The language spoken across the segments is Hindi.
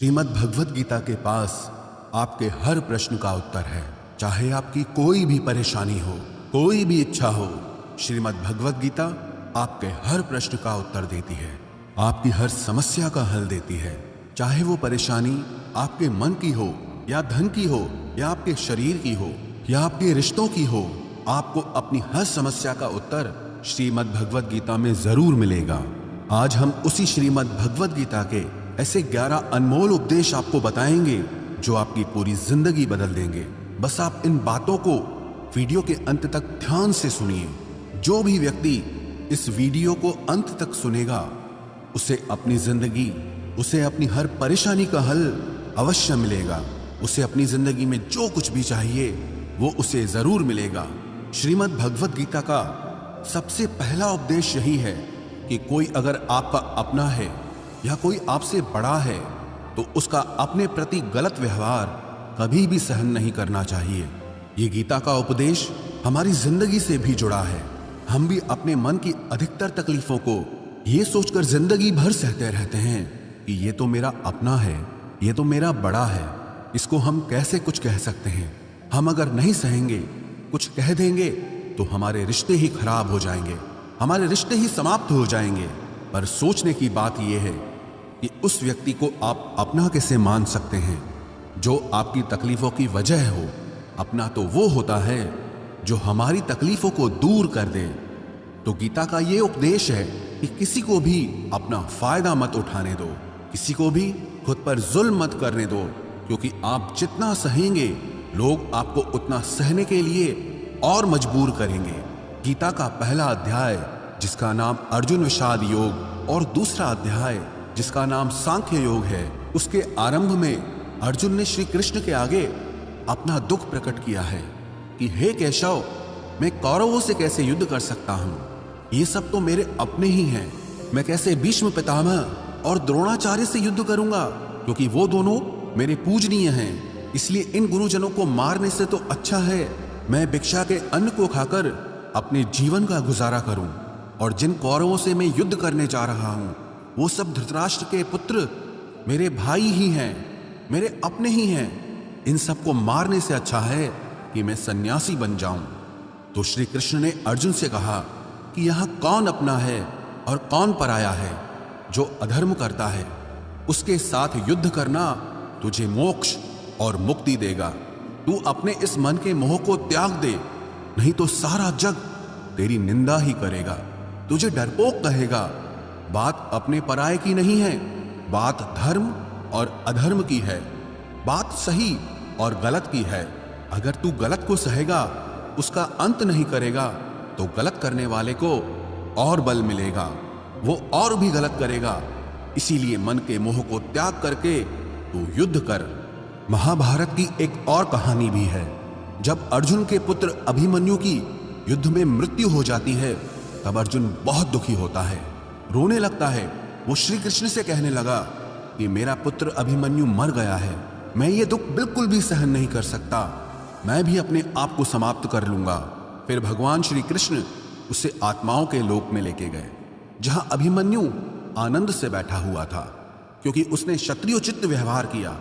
श्रीमद् भगवद गीता के पास आपके हर प्रश्न का उत्तर है। चाहे आपकी कोई भी परेशानी हो, कोई भी इच्छा हो, श्रीमद् भगवद गीता आपके हर प्रश्न का उत्तर देती है, आपकी हर समस्या का हल देती है। चाहे वो परेशानी आपके मन की हो या धन की हो या आपके शरीर की हो या आपके रिश्तों की हो, आपको अपनी हर समस्या का उत्तर श्रीमद् भगवद गीता में जरूर मिलेगा। आज हम उसी श्रीमद् भगवद गीता के ऐसे 11 अनमोल उपदेश आपको बताएंगे जो आपकी पूरी जिंदगी बदल देंगे। बस आप इन बातों को वीडियो के अंत तक ध्यान से सुनिए। जो भी व्यक्ति इस वीडियो को अंत तक सुनेगा उसे अपनी जिंदगी, उसे अपनी हर परेशानी का हल अवश्य मिलेगा। उसे अपनी जिंदगी में जो कुछ भी चाहिए वो उसे जरूर मिलेगा। श्रीमद् भगवद गीता का सबसे पहला उपदेश यही है कि कोई अगर आपका अपना है या कोई आपसे बड़ा है तो उसका अपने प्रति गलत व्यवहार कभी भी सहन नहीं करना चाहिए। ये गीता का उपदेश हमारी जिंदगी से भी जुड़ा है। हम भी अपने मन की अधिकतर तकलीफों को ये सोचकर जिंदगी भर सहते रहते हैं कि ये तो मेरा अपना है, ये तो मेरा बड़ा है, इसको हम कैसे कुछ कह सकते हैं। हम अगर नहीं सहेंगे, कुछ कह देंगे तो हमारे रिश्ते ही खराब हो जाएंगे, हमारे रिश्ते ही समाप्त हो जाएंगे। पर सोचने की बात यह है कि उस व्यक्ति को आप अपना कैसे मान सकते हैं जो आपकी तकलीफों की वजह हो। अपना तो वो होता है जो हमारी तकलीफों को दूर कर दे। तो गीता का ये उपदेश है कि किसी को भी अपना फायदा मत उठाने दो, किसी को भी खुद पर जुल्म मत करने दो, क्योंकि आप जितना सहेंगे लोग आपको उतना सहने के लिए और मजबूर करेंगे। गीता का पहला अध्याय जिसका नाम अर्जुन विषाद योग और दूसरा अध्याय जिसका नाम सांख्य योग है, उसके आरंभ में अर्जुन ने श्री कृष्ण के आगे अपना दुख प्रकट किया है कि हे केशव, मैं कौरवों से कैसे युद्ध कर सकता हूं, ये सब तो मेरे अपने ही हैं। मैं कैसे भीष्म पितामह और द्रोणाचार्य से युद्ध करूंगा, क्योंकि वो दोनों मेरे पूजनीय हैं। इसलिए इन गुरुजनों को मारने से तो अच्छा है मैं भिक्षा के अन्न को खाकर अपने जीवन का गुजारा करूं। और जिन कौरवों से मैं युद्ध करने जा रहा हूं वो सब धृतराष्ट्र के पुत्र मेरे भाई ही हैं, मेरे अपने ही हैं। इन सबको मारने से अच्छा है कि मैं सन्यासी बन जाऊं। तो श्री कृष्ण ने अर्जुन से कहा कि यहां कौन अपना है और कौन पराया है। जो अधर्म करता है उसके साथ युद्ध करना तुझे मोक्ष और मुक्ति देगा। तू अपने इस मन के मोह को त्याग दे, नहीं तो सारा जग तेरी निंदा ही करेगा, तुझे डरपोक कहेगा। बात अपने पराये की नहीं है, बात धर्म और अधर्म की है, बात सही और गलत की है। अगर तू गलत को सहेगा, उसका अंत नहीं करेगा, तो गलत करने वाले को और बल मिलेगा, वो और भी गलत करेगा। इसीलिए मन के मोह को त्याग करके तू युद्ध कर। महाभारत की एक और कहानी भी है। जब अर्जुन के पुत्र अभिमन्यु की युद्ध में मृत्यु हो जाती है तब अर्जुन बहुत दुखी होता है, रोने लगता है। वो श्री कृष्ण से कहने लगा कि मेरा पुत्र अभिमन्यु मर गया है, मैं ये दुख बिल्कुल भी सहन नहीं कर सकता, मैं भी अपने आप को समाप्त कर लूंगा। फिर भगवान श्री कृष्ण उसे आत्माओं के लोक में लेके गए, जहां अभिमन्यु आनंद से बैठा हुआ था, क्योंकि उसने क्षत्रियोचित व्यवहार किया,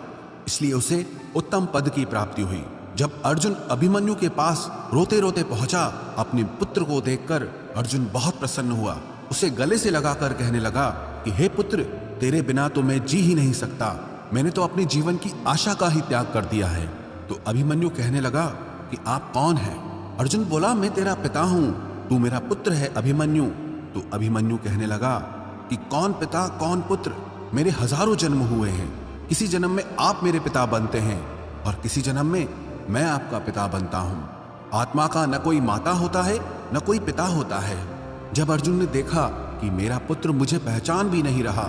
इसलिए उसे उत्तम पद की प्राप्ति हुई। जब अर्जुन अभिमन्यु के पास रोते रोते पहुंचा, अपने पुत्र को देखकर अर्जुन बहुत प्रसन्न हुआ। उसे गले से लगाकर कहने लगा कि हे पुत्र, तेरे बिना तो मैं जी ही नहीं सकता, मैंने तो अपने जीवन की आशा का ही त्याग कर दिया है। तो अभिमन्यु कहने लगा कि आप कौन हैं? अर्जुन बोला, मैं तेरा पिता हूं, तू मेरा पुत्र है अभिमन्यु। तो अभिमन्यु कहने लगा कि कौन पिता कौन पुत्र, मेरे हजारों जन्म हुए हैं, किसी जन्म में आप मेरे पिता बनते हैं और किसी जन्म में मैं आपका पिता बनता हूं। आत्मा का न कोई माता होता है न कोई पिता होता है। जब अर्जुन ने देखा कि मेरा पुत्र मुझे पहचान भी नहीं रहा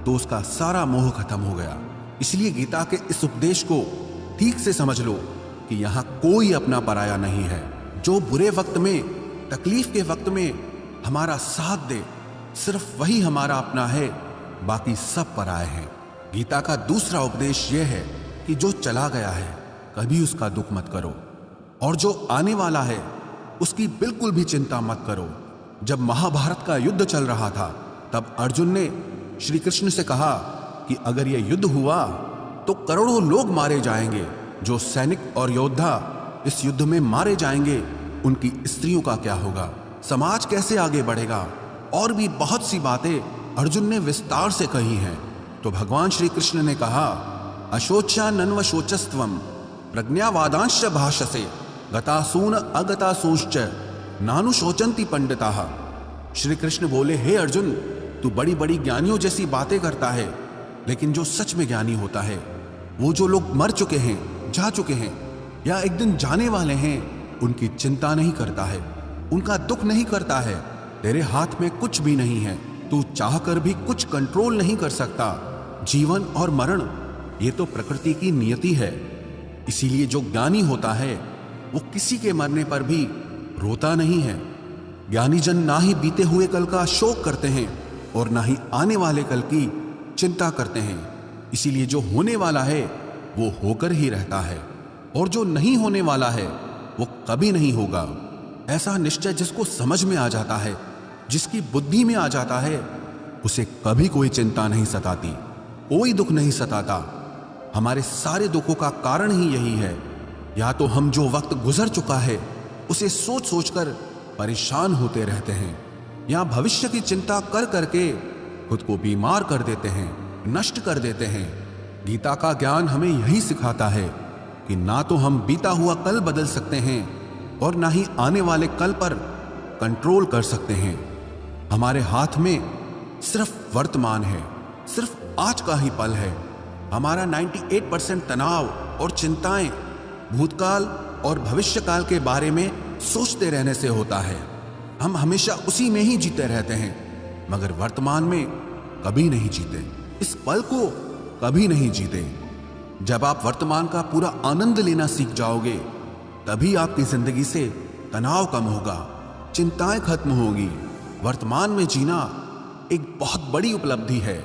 तो उसका सारा मोह खत्म हो गया। इसलिए गीता के इस उपदेश को ठीक से समझ लो कि यहां कोई अपना पराया नहीं है। जो बुरे वक्त में, तकलीफ के वक्त में हमारा साथ दे, सिर्फ वही हमारा अपना है, बाकी सब पराये हैं। गीता का दूसरा उपदेश यह है कि जो चला गया है कभी उसका दुख मत करो, और जो आने वाला है उसकी बिल्कुल भी चिंता मत करो। जब महाभारत का युद्ध चल रहा था तब अर्जुन ने श्री कृष्ण से कहा कि अगर यह युद्ध हुआ तो करोड़ों लोग मारे जाएंगे। जो सैनिक और योद्धा इस युद्ध में मारे जाएंगे, उनकी स्त्रियों का क्या होगा? समाज कैसे आगे बढ़ेगा? और भी बहुत सी बातें अर्जुन ने विस्तार से कही हैं। तो भगवान श्री कृष्ण ने कहा, अशोच्या नन्व शोचस्त्वम प्रज्ञावादांश भाषसे गतासून अगतासूश्च नानु शोचंती पंडिताः। श्री कृष्ण बोले, हे अर्जुन, तू बड़ी बड़ी ज्ञानियों जैसी बातें करता है, लेकिन जो सच में ज्ञानी होता है, वो जो लोग मर चुके हैं, जा चुके हैं या एक दिन जाने वाले हैं, उनकी चिंता नहीं करता है, उनका दुख नहीं करता है। तेरे हाथ में कुछ भी नहीं है, तू चाहकर भी कुछ कंट्रोल नहीं कर सकता। जीवन और मरण ये तो प्रकृति की नियति है। इसीलिए जो ज्ञानी होता है वो किसी के मरने पर भी रोता नहीं है। ज्ञानी जन ना ही बीते हुए कल का शोक करते हैं और ना ही आने वाले कल की चिंता करते हैं। इसीलिए जो होने वाला है वो होकर ही रहता है, और जो नहीं होने वाला है वो कभी नहीं होगा। ऐसा निश्चय जिसको समझ में आ जाता है, जिसकी बुद्धि में आ जाता है, उसे कभी कोई चिंता नहीं सताती, कोई दुख नहीं सताता। हमारे सारे दुखों का कारण ही यही है। या तो हम जो वक्त गुजर चुका है उसे सोच सोचकर परेशान होते रहते हैं, या भविष्य की चिंता कर करके खुद को बीमार कर देते हैं, नष्ट कर देते हैं। गीता का ज्ञान हमें यही सिखाता है कि ना तो हम बीता हुआ कल बदल सकते हैं और ना ही आने वाले कल पर कंट्रोल कर सकते हैं। हमारे हाथ में सिर्फ वर्तमान है, सिर्फ आज का ही पल है। हमारा 98% तनाव और चिंताएं भूतकाल और भविष्यकाल के बारे में सोचते रहने से होता है। हम हमेशा उसी में ही जीते रहते हैं, मगर वर्तमान में कभी नहीं जीते, इस पल को कभी नहीं जीते। जब आप वर्तमान का पूरा आनंद लेना सीख जाओगे, तभी आपकी जिंदगी से तनाव कम होगा, चिंताएं खत्म होगी। वर्तमान में जीना एक बहुत बड़ी उपलब्धि है।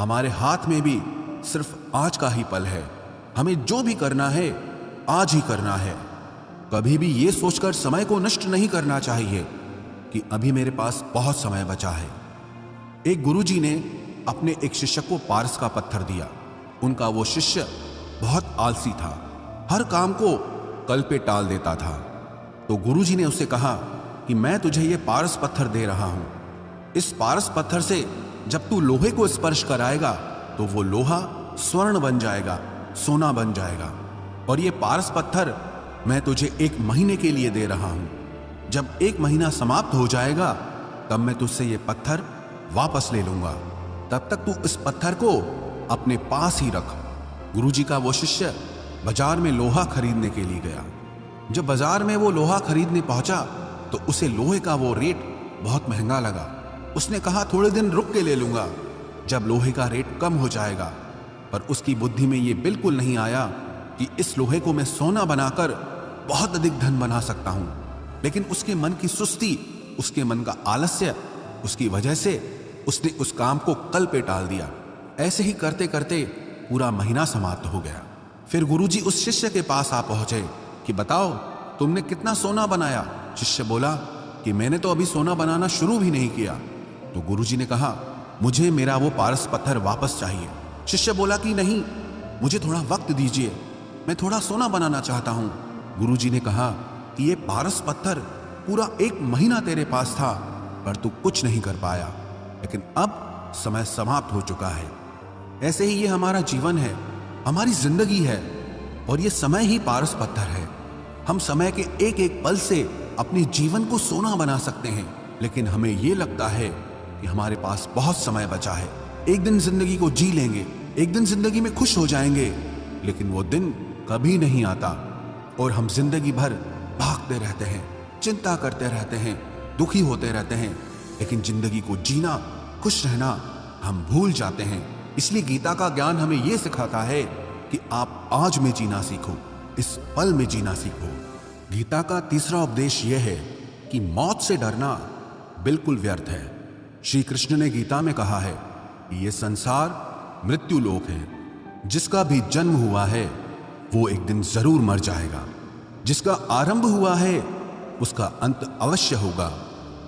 हमारे हाथ में भी सिर्फ आज का ही पल है। हमें जो भी करना है आज ही करना है। कभी भी ये सोचकर समय को नष्ट नहीं करना चाहिए कि अभी मेरे पास बहुत समय बचा है। एक गुरुजी ने अपने एक शिष्य को पारस का पत्थर दिया। उनका वो शिष्य बहुत आलसी था, हर काम को कल पे टाल देता था। तो गुरुजी ने उसे कहा कि मैं तुझे ये पारस पत्थर दे रहा हूं। इस पारस पत्थर से जब तू लोहे को स्पर्श कराएगा तो वो लोहा स्वर्ण बन जाएगा, सोना बन जाएगा। और ये पारस पत्थर मैं तुझे 1 महीने के लिए दे रहा हूं। जब 1 महीना समाप्त हो जाएगा तब मैं तुझसे ये पत्थर वापस ले लूंगा। तब तक तू इस पत्थर को अपने पास ही रख। गुरुजी का वो शिष्य बाजार में लोहा खरीदने के लिए गया। जब बाजार में वो लोहा खरीदने पहुंचा तो उसे लोहे का वो रेट बहुत महंगा लगा। उसने कहा थोड़े दिन रुक के ले लूंगा, जब लोहे का रेट कम हो जाएगा। पर उसकी बुद्धि में ये बिल्कुल नहीं आया कि इस लोहे को मैं सोना बनाकर बहुत अधिक धन बना सकता हूं। लेकिन उसके मन की सुस्ती, उसके मन का आलस्य, उसकी वजह से उसने उस काम को कल पे टाल दिया। ऐसे ही करते करते पूरा महीना समाप्त हो गया। फिर गुरुजी उस शिष्य के पास आ पहुंचे कि बताओ तुमने कितना सोना बनाया। शिष्य बोला कि मैंने तो अभी सोना बनाना शुरू भी नहीं किया। तो गुरुजी ने कहा मुझे मेरा वो पारस पत्थर वापस चाहिए। शिष्य बोला कि नहीं, मुझे थोड़ा वक्त दीजिए, मैं थोड़ा सोना बनाना चाहता हूं। गुरुजी ने कहा कि ये पारस पत्थर पूरा 1 महीना तेरे पास था, पर तू कुछ नहीं कर पाया, लेकिन अब समय समाप्त हो चुका है। ऐसे ही ये हमारा जीवन है, हमारी जिंदगी है, और ये समय ही पारस पत्थर है। हम समय के एक एक पल से अपने जीवन को सोना बना सकते हैं, लेकिन हमें ये लगता है कि हमारे पास बहुत समय बचा है। एक दिन जिंदगी को जी लेंगे, एक दिन जिंदगी में खुश हो जाएंगे, लेकिन वो दिन कभी नहीं आता और हम जिंदगी भर भागते रहते हैं, चिंता करते रहते हैं, दुखी होते रहते हैं, लेकिन जिंदगी को जीना, खुश रहना हम भूल जाते हैं। इसलिए गीता का ज्ञान हमें यह सिखाता है कि आप आज में जीना सीखो, इस पल में जीना सीखो। गीता का तीसरा उपदेश यह है कि मौत से डरना बिल्कुल व्यर्थ है। श्री कृष्ण ने गीता में कहा है कि यह संसार मृत्यु लोक है। जिसका भी जन्म हुआ है वो एक दिन जरूर मर जाएगा। जिसका आरंभ हुआ है उसका अंत अवश्य होगा।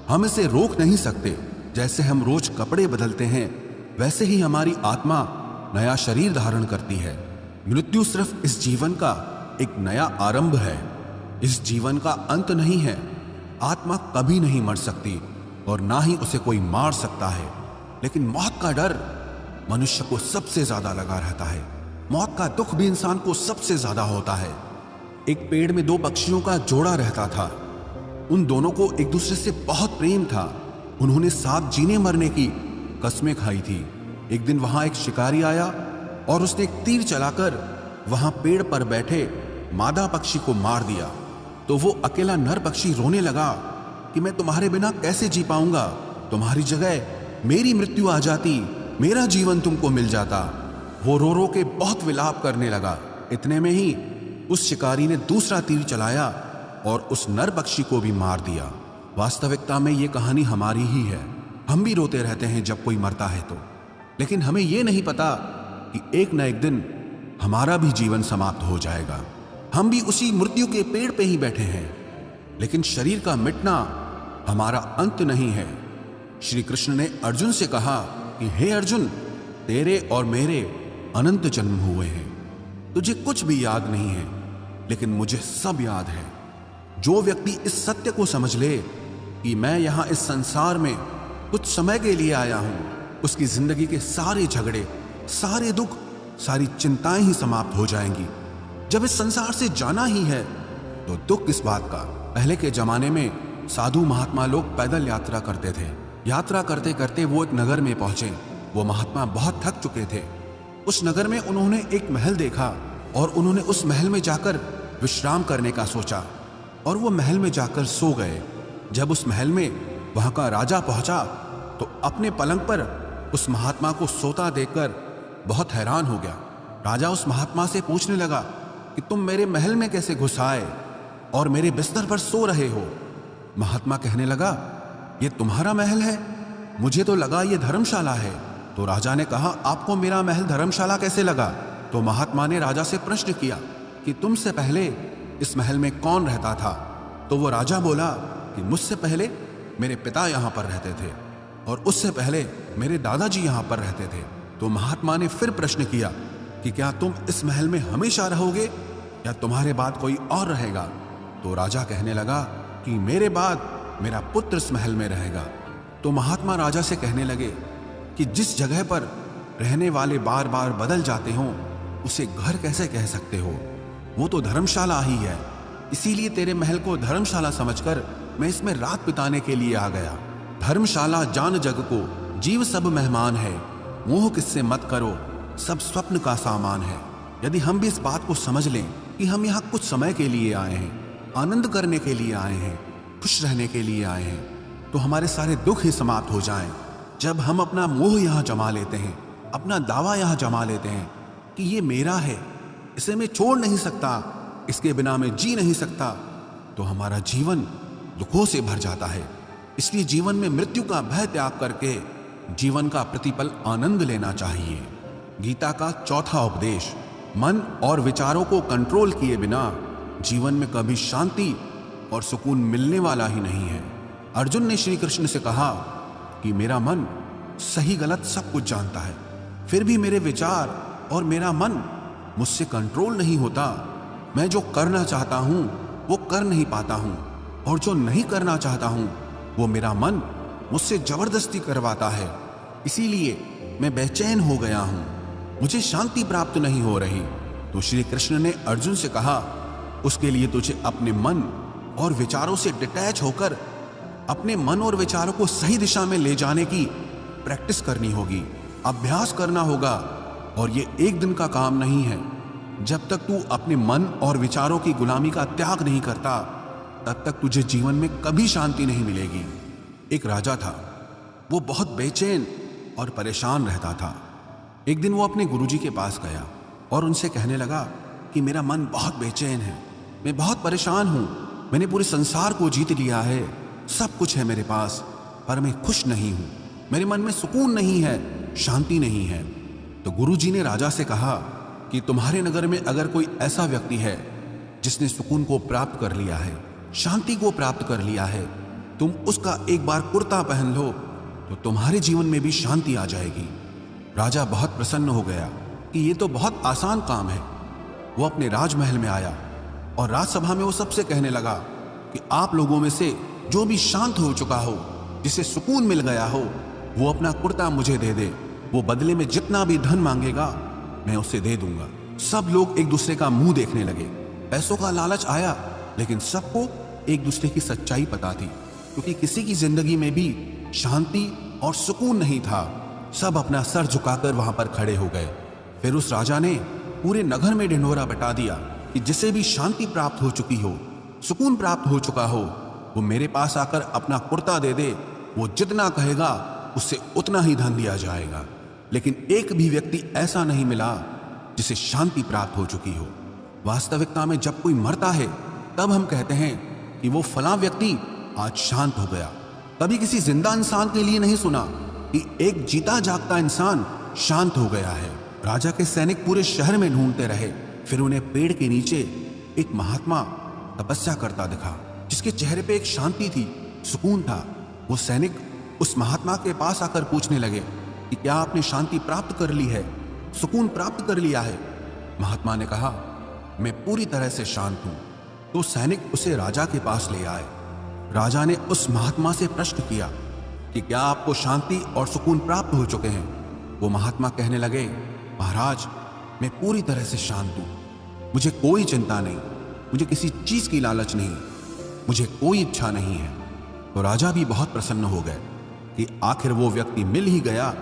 हम इसे रोक नहीं सकते। जैसे हम रोज कपड़े बदलते हैं, वैसे ही हमारी आत्मा नया शरीर धारण करती है। मृत्यु सिर्फ इस जीवन का एक नया आरंभ है, इस जीवन का अंत नहीं है। आत्मा कभी नहीं मर सकती और ना ही उसे कोई मार सकता है, लेकिन मौत का डर मनुष्य को सबसे ज्यादा लगा रहता है। मौत का दुख भी इंसान को सबसे ज्यादा होता है। एक पेड़ में 2 पक्षियों का जोड़ा रहता था। उन दोनों को एक दूसरे से बहुत प्रेम था। उन्होंने साथ जीने मरने की कस्में खाई थी। एक दिन वहां एक शिकारी आया और उसने एक तीर चलाकर वहां पेड़ पर बैठे मादा पक्षी को मार दिया। तो वो अकेला नर पक्षी रोने लगा कि मैं तुम्हारे बिना कैसे जी पाऊंगा, तुम्हारी जगह मेरी मृत्यु आ जाती, मेरा जीवन तुमको मिल जाता। वो रो रो के बहुत विलाप करने लगा। इतने में ही उस शिकारी ने दूसरा तीर चलाया और उस नर पक्षी को भी मार दिया। वास्तविकता में ये कहानी हमारी ही है। हम भी रोते रहते हैं जब कोई मरता है तो, लेकिन हमें ये नहीं पता कि एक न एक दिन हमारा भी जीवन समाप्त हो जाएगा। हम भी उसी मृत्यु के पेड़ पे ही बैठे हैं, लेकिन शरीर का मिटना हमारा अंत नहीं है। श्री कृष्ण ने अर्जुन से कहा कि हे अर्जुन, तेरे और मेरे अनंत जन्म हुए हैं। तुझे कुछ भी याद नहीं है, लेकिन मुझे सब याद है। जो व्यक्ति इस सत्य को समझ ले कि मैं यहां इस संसार में कुछ समय के लिए आया हूं, उसकी जिंदगी के सारे झगड़े, सारे दुख, सारी चिंताएं ही समाप्त हो जाएंगी। जब इस संसार से जाना ही है तो दुख किस बात का। पहले के जमाने में साधु महात्मा लोग पैदल यात्रा करते थे। यात्रा करते करते वो एक नगर में पहुंचे। वो महात्मा बहुत थक चुके थे। उस नगर में उन्होंने एक महल देखा और उन्होंने उस महल में जाकर विश्राम करने का सोचा और वो महल में जाकर सो गए। जब उस महल में वहां का राजा पहुंचा तो अपने पलंग पर उस महात्मा को सोता देखकर बहुत हैरान हो गया। राजा उस महात्मा से पूछने लगा कि तुम मेरे महल में कैसे घुस आए और मेरे बिस्तर पर सो रहे हो। महात्मा कहने लगा, ये तुम्हारा महल है, मुझे तो लगा ये धर्मशाला है। तो राजा ने कहा, आपको मेरा महल धर्मशाला कैसे लगा? तो महात्मा ने राजा से प्रश्न किया कि तुमसे पहले इस महल में कौन रहता था? तो वो राजा बोला कि मुझसे पहले मेरे पिता यहाँ पर रहते थे और उससे पहले मेरे दादाजी यहाँ पर रहते थे। तो महात्मा ने फिर प्रश्न किया कि क्या तुम इस महल में हमेशा रहोगे या तुम्हारे बाद कोई और रहेगा? तो राजा कहने लगा कि मेरे बाद मेरा पुत्र इस महल में रहेगा। तो महात्मा राजा से कहने लगे कि जिस जगह पर रहने वाले बार बार बदल जाते हों उसे घर कैसे कह सकते हो? वो तो धर्मशाला ही है। इसीलिए तेरे महल को धर्मशाला समझकर मैं इसमें रात बिताने के लिए आ गया। धर्मशाला जान जग को, जीव सब मेहमान है, मोह किससे मत करो, सब स्वप्न का सामान है। यदि हम भी इस बात को समझ लें कि हम यहाँ कुछ समय के लिए आए हैं, आनंद करने के लिए आए हैं, खुश रहने के लिए आए हैं, तो हमारे सारे दुख ही समाप्त हो जाएं। जब हम अपना मोह यहाँ जमा लेते हैं, अपना दावा यहाँ जमा लेते हैं कि ये मेरा है, इसे मैं छोड़ नहीं सकता, इसके बिना मैं जी नहीं सकता, तो हमारा जीवन दुखों से भर जाता है। इसलिए जीवन में मृत्यु का भय त्याग करके जीवन का प्रतिपल आनंद लेना चाहिए। गीता का चौथा उपदेश, मन और विचारों को कंट्रोल किए बिना जीवन में कभी शांति और सुकून मिलने वाला ही नहीं है। अर्जुन ने श्री कृष्ण से कहा कि मेरा मन सही गलत सब कुछ जानता है, फिर भी मेरे विचार और मेरा मन मुझसे कंट्रोल नहीं होता। मैं जो करना चाहता हूं वो कर नहीं पाता हूं, और जो नहीं करना चाहता हूं वो मेरा मन मुझसे जबरदस्ती करवाता है। इसीलिए मैं बेचैन हो गया हूं, मुझे शांति प्राप्त नहीं हो रही। तो श्री कृष्ण ने अर्जुन से कहा, उसके लिए तुझे अपने मन और विचारों से डिटैच होकर अपने मन और विचारों को सही दिशा में ले जाने की प्रैक्टिस करनी होगी, अभ्यास करना होगा। और ये एक दिन का काम नहीं है। जब तक तू अपने मन और विचारों की गुलामी का त्याग नहीं करता, तब तक तुझे जीवन में कभी शांति नहीं मिलेगी। एक राजा था, वो बहुत बेचैन और परेशान रहता था। एक दिन वो अपने गुरुजी के पास गया और उनसे कहने लगा कि मेरा मन बहुत बेचैन है, मैं बहुत परेशान हूँ, मैंने पूरे संसार को जीत लिया है, सब कुछ है मेरे पास, पर मैं खुश नहीं हूँ, मेरे मन में सुकून नहीं है, शांति नहीं है। तो गुरुजी ने राजा से कहा कि तुम्हारे नगर में अगर कोई ऐसा व्यक्ति है जिसने सुकून को प्राप्त कर लिया है, शांति को प्राप्त कर लिया है, तुम उसका एक बार कुर्ता पहन लो तो तुम्हारे जीवन में भी शांति आ जाएगी। राजा बहुत प्रसन्न हो गया कि ये तो बहुत आसान काम है। वो अपने राजमहल में आया और राजसभा में वो सबसे कहने लगा कि आप लोगों में से जो भी शांत हो चुका हो, जिसे सुकून मिल गया हो, वो अपना कुर्ता मुझे दे दे। वो बदले में जितना भी धन मांगेगा मैं उसे दे दूंगा। सब लोग एक दूसरे का मुंह देखने लगे। पैसों का लालच आया, लेकिन सबको एक दूसरे की सच्चाई पता थी, क्योंकि किसी की जिंदगी में भी शांति और सुकून नहीं था। सब अपना सर झुकाकर वहां पर खड़े हो गए। फिर उस राजा ने पूरे नगर में ढिंढोरा बटा दिया कि जिसे भी शांति प्राप्त हो चुकी हो, सुकून प्राप्त हो चुका हो, वो मेरे पास आकर अपना कुर्ता दे दे। वो जितना कहेगा उससे उतना ही धन दिया जाएगा। लेकिन एक भी व्यक्ति ऐसा नहीं मिला जिसे शांति प्राप्त हो चुकी हो। वास्तविकता में जब कोई मरता है तब हम कहते हैं कि वो फलां व्यक्ति आज शांत हो गया। कभी किसी जिंदा इंसान के लिए नहीं सुना कि एक जीता जागता इंसान शांत हो गया है। राजा के सैनिक पूरे शहर में ढूंढते रहे। फिर उन्हें पेड़ के नीचे एक महात्मा तपस्या करता दिखा, जिसके चेहरे पे एक शांति थी, सुकून था। वो सैनिक उस महात्मा के पास आकर पूछने लगे कि क्या आपने शांति प्राप्त कर ली है, सुकून प्राप्त कर लिया है? महात्मा ने कहा, मैं पूरी तरह से शांत हूं। तो सैनिक उसे राजा के पास ले आए। राजा ने उस महात्मा से प्रश्न किया कि क्या आपको शांति और सुकून प्राप्त हो चुके हैं? वो महात्मा कहने लगे, महाराज, मैं पूरी तरह से शांत हूं। मुझे कोई चिंता नहीं, मुझे किसी चीज की लालच नहीं, मुझे कोई इच्छा नहीं है। तो राजा भी बहुत प्रसन्न हो गए कि आखिर वो व्यक्ति मिल ही गया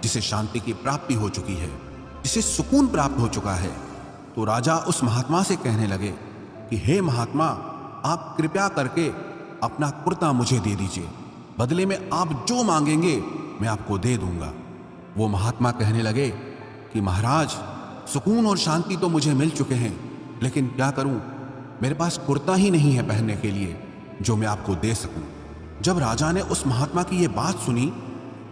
जिसे शांति की प्राप्ति हो चुकी है, जिसे सुकून प्राप्त हो चुका है। तो राजा उस महात्मा से कहने लगे कि हे महात्मा, आप कृपया करके अपना कुर्ता मुझे दे दीजिए। बदले में आप जो मांगेंगे मैं आपको दे दूंगा। वो महात्मा कहने लगे कि महाराज, सुकून और शांति तो मुझे मिल चुके हैं, लेकिन क्या करूं, मेरे पास कुर्ता ही नहीं है पहनने के लिए जो मैं आपको दे सकूं। जब राजा ने उस महात्मा की ये बात सुनी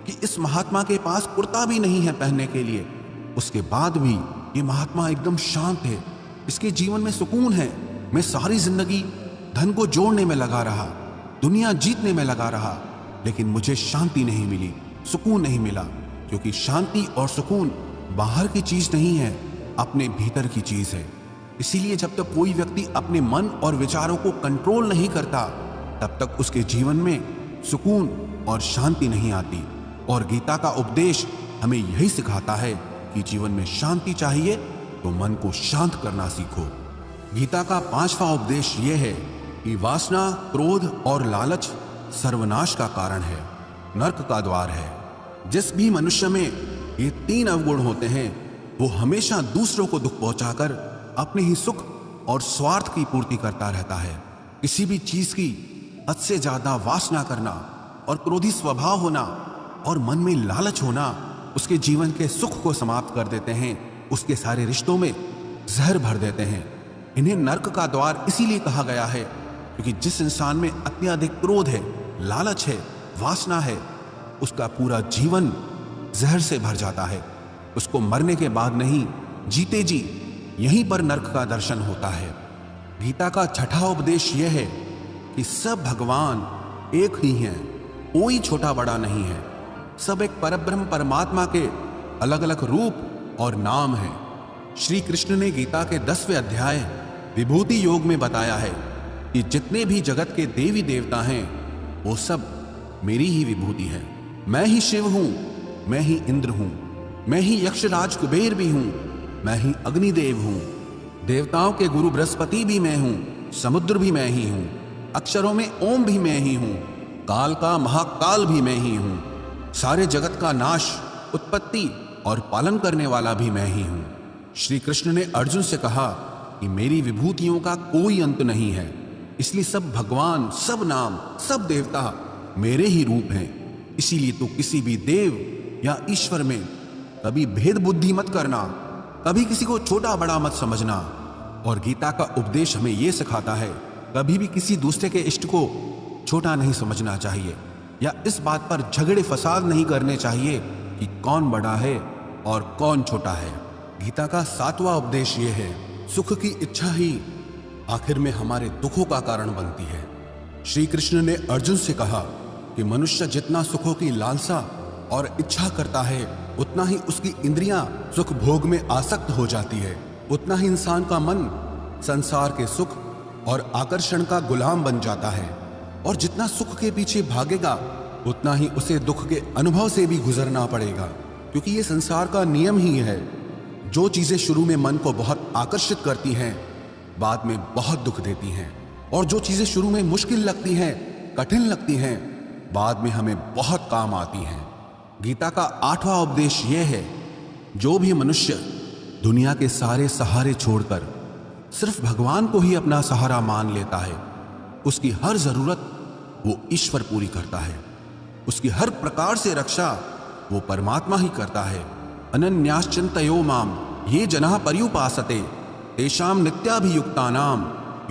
कि इस महात्मा के पास कुर्ता भी नहीं है पहनने के लिए, उसके बाद भी ये महात्मा एकदम शांत है, इसके जीवन में सुकून है। मैं सारी जिंदगी धन को जोड़ने में लगा रहा, दुनिया जीतने में लगा रहा, लेकिन मुझे शांति नहीं मिली, सुकून नहीं मिला। क्योंकि शांति और सुकून बाहर की चीज नहीं है, अपने भीतर की चीज है। इसीलिए जब तक कोई व्यक्ति अपने मन और विचारों को कंट्रोल नहीं करता, तब तक उसके जीवन में सुकून और शांति नहीं आती। और गीता का उपदेश हमें यही सिखाता है कि जीवन में शांति चाहिए तो मन को शांत करना सीखो। गीता का 5वां उपदेश यह है कि वासना, क्रोध और लालच सर्वनाश का कारण है, नरक का द्वार है। जिस भी मनुष्य में ये 3 अवगुण होते हैं, वो हमेशा दूसरों को दुख पहुंचाकर अपने ही सुख और स्वार्थ की पूर्ति करता रहता है। किसी भी चीज की हद से ज्यादा वासना करना और क्रोधी स्वभाव होना और मन में लालच होना उसके जीवन के सुख को समाप्त कर देते हैं, उसके सारे रिश्तों में जहर भर देते हैं। इन्हें नरक का द्वार इसीलिए कहा गया है क्योंकि जिस इंसान में अत्यधिक क्रोध है, लालच है, वासना है, उसका पूरा जीवन जहर से भर जाता है। उसको मरने के बाद नहीं, जीते जी यहीं पर नरक का दर्शन होता है। गीता का 6वां उपदेश यह है कि सब भगवान एक ही हैं, कोई छोटा बड़ा नहीं है। सब एक परब्रह्म परमात्मा के अलग अलग रूप और नाम हैं। श्री कृष्ण ने गीता के 10वें अध्याय विभूति योग में बताया है कि जितने भी जगत के देवी देवता हैं, वो सब मेरी ही विभूति है। मैं ही शिव हूं, मैं ही इंद्र हूं, मैं ही यक्षराज कुबेर भी हूं, मैं ही अग्निदेव हूं, देवताओं के गुरु बृहस्पति भी मैं हूं, समुद्र भी मैं ही हूं, अक्षरों में ओम भी मैं ही हूं, काल का महाकाल भी मैं ही हूं, सारे जगत का नाश, उत्पत्ति और पालन करने वाला भी मैं ही हूं। श्री कृष्ण ने अर्जुन से कहा कि मेरी विभूतियों का कोई अंत नहीं है, इसलिए सब भगवान, सब नाम, सब देवता मेरे ही रूप हैं। इसीलिए तो किसी भी देव या ईश्वर में कभी भेद बुद्धि मत करना, कभी किसी को छोटा बड़ा मत समझना। और गीता का उपदेश हमें यह सिखाता है कभी भी किसी दूसरे के इष्ट को छोटा नहीं समझना चाहिए, या इस बात पर झगड़े फसाद नहीं करने चाहिए कि कौन बड़ा है और कौन छोटा है। गीता का 7वां उपदेश यह है, सुख की इच्छा ही आखिर में हमारे दुखों का कारण बनती है। श्री कृष्ण ने अर्जुन से कहा कि मनुष्य जितना सुखों की लालसा और इच्छा करता है, उतना ही उसकी इंद्रियां सुख भोग में आसक्त हो जाती है, उतना ही इंसान का मन संसार के सुख और आकर्षण का गुलाम बन जाता है। और जितना सुख के पीछे भागेगा उतना ही उसे दुख के अनुभव से भी गुजरना पड़ेगा, क्योंकि ये संसार का नियम ही है। जो चीजें शुरू में मन को बहुत आकर्षित करती हैं बाद में बहुत दुख देती हैं, और जो चीजें शुरू में मुश्किल लगती हैं, कठिन लगती हैं, बाद में हमें बहुत काम आती हैं। गीता का 8वां उपदेश यह है, जो भी मनुष्य दुनिया के सारे सहारे छोड़कर सिर्फ भगवान को ही अपना सहारा मान लेता है, उसकी हर जरूरत वो ईश्वर पूरी करता है, उसकी हर प्रकार से रक्षा वो परमात्मा ही करता है। अनन्याश्चिन्तयो माम ये जनाः पर्युपासते तेषां नित्याभियुक्तानां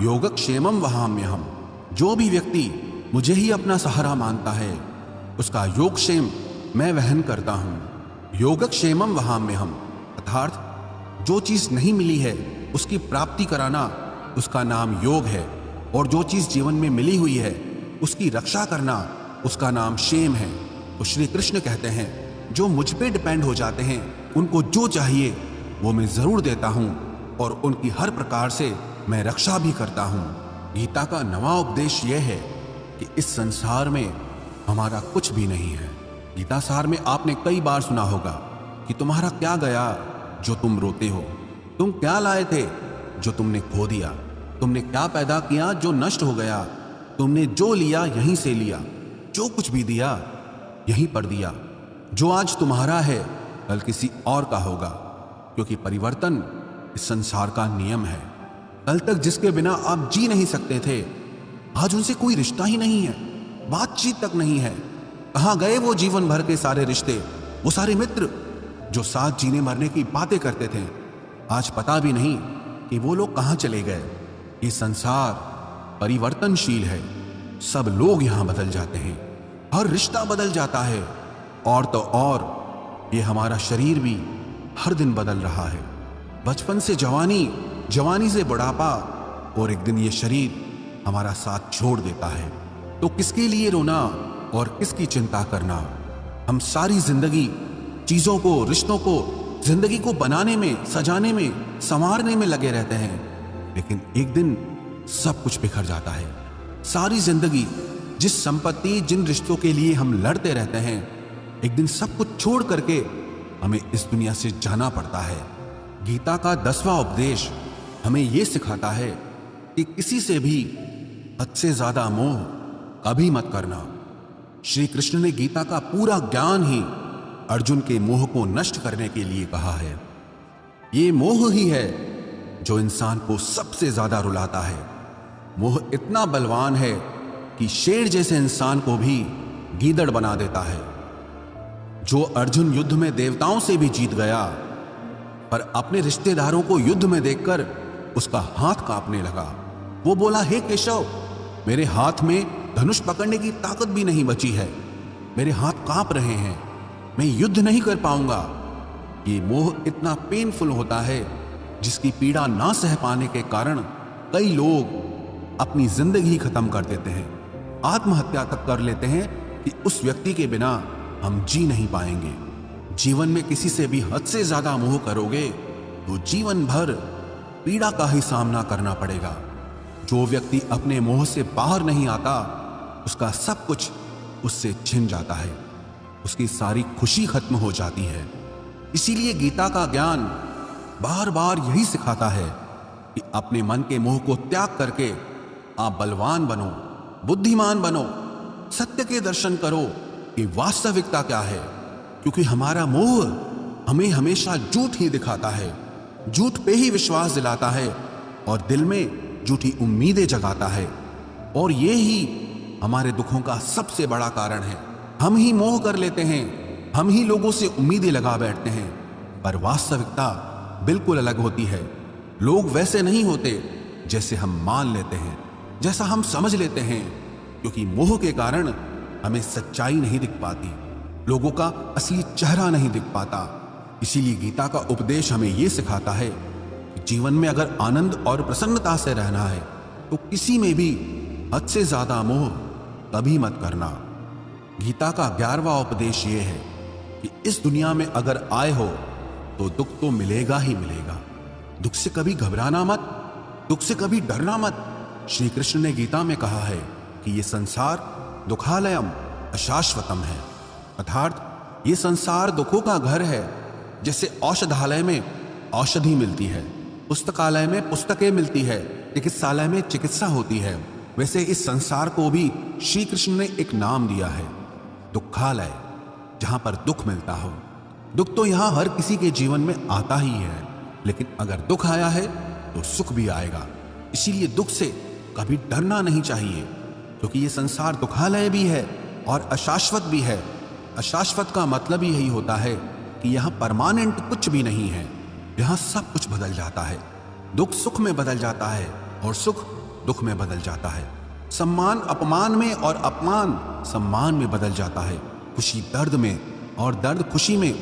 योगक्षेमं वहाम्यहम्। जो भी व्यक्ति मुझे ही अपना सहारा मानता है उसका योगक्षेम मैं वहन करता हूँ। योगक्षेमं वहाम्यहम् अर्थात जो चीज नहीं मिली है उसकी प्राप्ति कराना उसका नाम योग है, और जो चीज जीवन में मिली हुई है उसकी रक्षा करना उसका नाम क्षेम है। तो श्री कृष्ण कहते हैं, जो मुझ पे डिपेंड हो जाते हैं उनको जो चाहिए वो मैं जरूर देता हूं, और उनकी हर प्रकार से मैं रक्षा भी करता हूं। गीता का 9वां उपदेश यह है कि इस संसार में हमारा कुछ भी नहीं है। गीता सार में आपने कई बार सुना होगा कि तुम्हारा क्या गया जो तुम रोते हो, तुम क्या लाए थे जो तुमने खो दिया, तुमने क्या पैदा किया जो नष्ट हो गया, तुमने जो लिया यहीं से लिया, जो कुछ भी दिया यहीं पर दिया। जो आज तुम्हारा है कल किसी और का होगा, क्योंकि परिवर्तन इस संसार का नियम है। कल तक जिसके बिना आप जी नहीं सकते थे आज उनसे कोई रिश्ता ही नहीं है, बातचीत तक नहीं है। कहाँ गए वो जीवन भर के सारे रिश्ते, वो सारे मित्र जो साथ जीने मरने की बातें करते थे, आज पता भी नहीं कि वो लोग कहाँ चले गए। ये संसार परिवर्तनशील है, सब लोग यहां बदल जाते हैं, हर रिश्ता बदल जाता है, और तो और ये हमारा शरीर भी हर दिन बदल रहा है। बचपन से जवानी, जवानी से बुढ़ापा, और एक दिन ये शरीर हमारा साथ छोड़ देता है। तो किसके लिए रोना और किसकी चिंता करना। हम सारी जिंदगी चीजों को, रिश्तों को, जिंदगी को बनाने में, सजाने में, संवारने में लगे रहते हैं, लेकिन एक दिन सब कुछ बिखर जाता है। सारी जिंदगी जिस संपत्ति, जिन रिश्तों के लिए हम लड़ते रहते हैं, एक दिन सब कुछ छोड़ करके हमें इस दुनिया से जाना पड़ता है। गीता का 10वां उपदेश हमें यह सिखाता है कि किसी से भी हद से ज्यादा मोह कभी मत करना। श्री कृष्ण ने गीता का पूरा ज्ञान ही अर्जुन के मोह को नष्ट करने के लिए कहा है। ये मोह ही है जो इंसान को सबसे ज्यादा रुलाता है। मोह इतना बलवान है कि शेर जैसे इंसान को भी गीदड़ बना देता है। जो अर्जुन युद्ध में देवताओं से भी जीत गया, पर अपने रिश्तेदारों को युद्ध में देखकर उसका हाथ कांपने लगा। वो बोला, हे केशव, मेरे हाथ में धनुष पकड़ने की ताकत भी नहीं बची है, मेरे हाथ कांप रहे हैं, मैं युद्ध नहीं कर पाऊंगा। ये मोह इतना पेनफुल होता है जिसकी पीड़ा ना सह पाने के कारण कई लोग अपनी जिंदगी खत्म कर देते हैं, आत्महत्या तक कर लेते हैं कि उस व्यक्ति के बिना हम जी नहीं पाएंगे। जीवन में किसी से भी हद से ज्यादा मोह करोगे तो जीवन भर पीड़ा का ही सामना करना पड़ेगा। जो व्यक्ति अपने मोह से बाहर नहीं आता उसका सब कुछ उससे छिन जाता है, उसकी सारी खुशी खत्म हो जाती है। इसीलिए गीता का ज्ञान बार बार यही सिखाता है कि अपने मन के मोह को त्याग करके आप बलवान बनो, बुद्धिमान बनो, सत्य के दर्शन करो कि वास्तविकता क्या है। क्योंकि हमारा मोह हमें हमेशा झूठ ही दिखाता है, झूठ पे ही विश्वास दिलाता है और दिल में झूठी उम्मीदें जगाता है, और ये ही हमारे दुखों का सबसे बड़ा कारण है। हम ही मोह कर लेते हैं, हम ही लोगों से उम्मीदें लगा बैठते हैं, पर वास्तविकता बिल्कुल अलग होती है। लोग वैसे नहीं होते जैसे हम मान लेते हैं, जैसा हम समझ लेते हैं, क्योंकि मोह के कारण हमें सच्चाई नहीं दिख पाती, लोगों का असली चेहरा नहीं दिख पाता। इसीलिए गीता का उपदेश हमें यह सिखाता है कि जीवन में अगर आनंद और प्रसन्नता से रहना है तो किसी में भी हद से ज्यादा मोह कभी मत करना। गीता का 11वां उपदेश यह है कि इस दुनिया में अगर आए हो तो दुख तो मिलेगा ही मिलेगा। दुख से कभी घबराना मत, दुख से कभी डरना मत। श्री कृष्ण ने गीता में कहा है कि ये संसार दुखालयम अशाश्वतम है, अर्थात ये संसार दुखों का घर है। जैसे औषधालय में औषधि मिलती है, पुस्तकालय में पुस्तकें मिलती है, चिकित्सालय में चिकित्सा होती है, वैसे इस संसार को भी श्री कृष्ण ने एक नाम दिया है, दुखालय, जहां पर दुख मिलता हो। दुख तो यहां हर किसी के जीवन में आता ही है, लेकिन अगर दुख आया है तो सुख भी आएगा। इसीलिए दुख से कभी डरना नहीं चाहिए, क्योंकि ये संसार दुखालय भी है और अशाश्वत भी है। अशाश्वत का मतलब यही होता है कि यहाँ परमानेंट कुछ भी नहीं है, यहाँ सब कुछ बदल जाता है। दुख सुख में बदल जाता है और सुख दुख में बदल जाता है। सम्मान अपमान में और अपमान सम्मान में बदल जाता है। खुशी दर्द में और दर्द खुशी में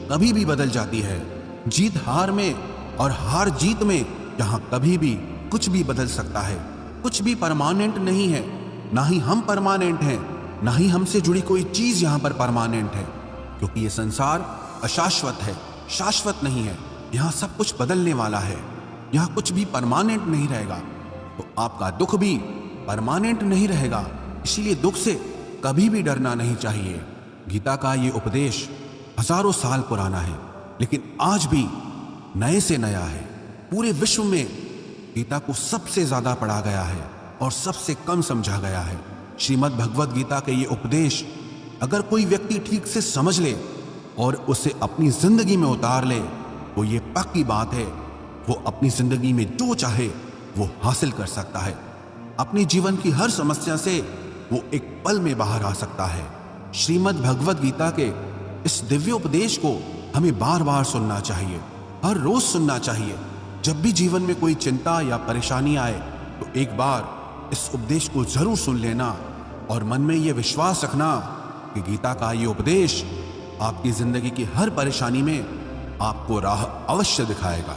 कभी भी बदल जाती है। जीत हार में और हार जीत में यहाँ कभी भी कुछ भी बदल सकता है। कुछ भी परमानेंट नहीं है, ना ही हम परमानेंट हैं, ना ही हमसे जुड़ी कोई चीज यहाँ पर परमानेंट है, क्योंकि ये संसार अशाश्वत है, शाश्वत नहीं है। यहाँ सब कुछ बदलने वाला है, यहाँ कुछ भी परमानेंट नहीं रहेगा। तो आपका दुख भी परमानेंट नहीं रहेगा, इसीलिए दुख से कभी भी डरना नहीं चाहिए। गीता का ये उपदेश हजारों साल पुराना है, लेकिन आज भी नए से नया है। पूरे विश्व में गीता को सबसे ज्यादा पढ़ा गया है और सबसे कम समझा गया है। श्रीमद् भगवद गीता के ये उपदेश अगर कोई व्यक्ति ठीक से समझ ले और उसे अपनी जिंदगी में उतार ले, तो ये पक्की बात है, वो अपनी जिंदगी में जो चाहे वो हासिल कर सकता है। अपने जीवन की हर समस्या से वो एक पल में बाहर आ सकता है। श्रीमद् भगवद गीता के इस दिव्य उपदेश को हमें बार बार सुनना चाहिए, हर रोज सुनना चाहिए। जब भी जीवन में कोई चिंता या परेशानी आए तो एक बार इस उपदेश को जरूर सुन लेना और मन में ये विश्वास रखना कि गीता का ये उपदेश आपकी जिंदगी की हर परेशानी में आपको राह अवश्य दिखाएगा।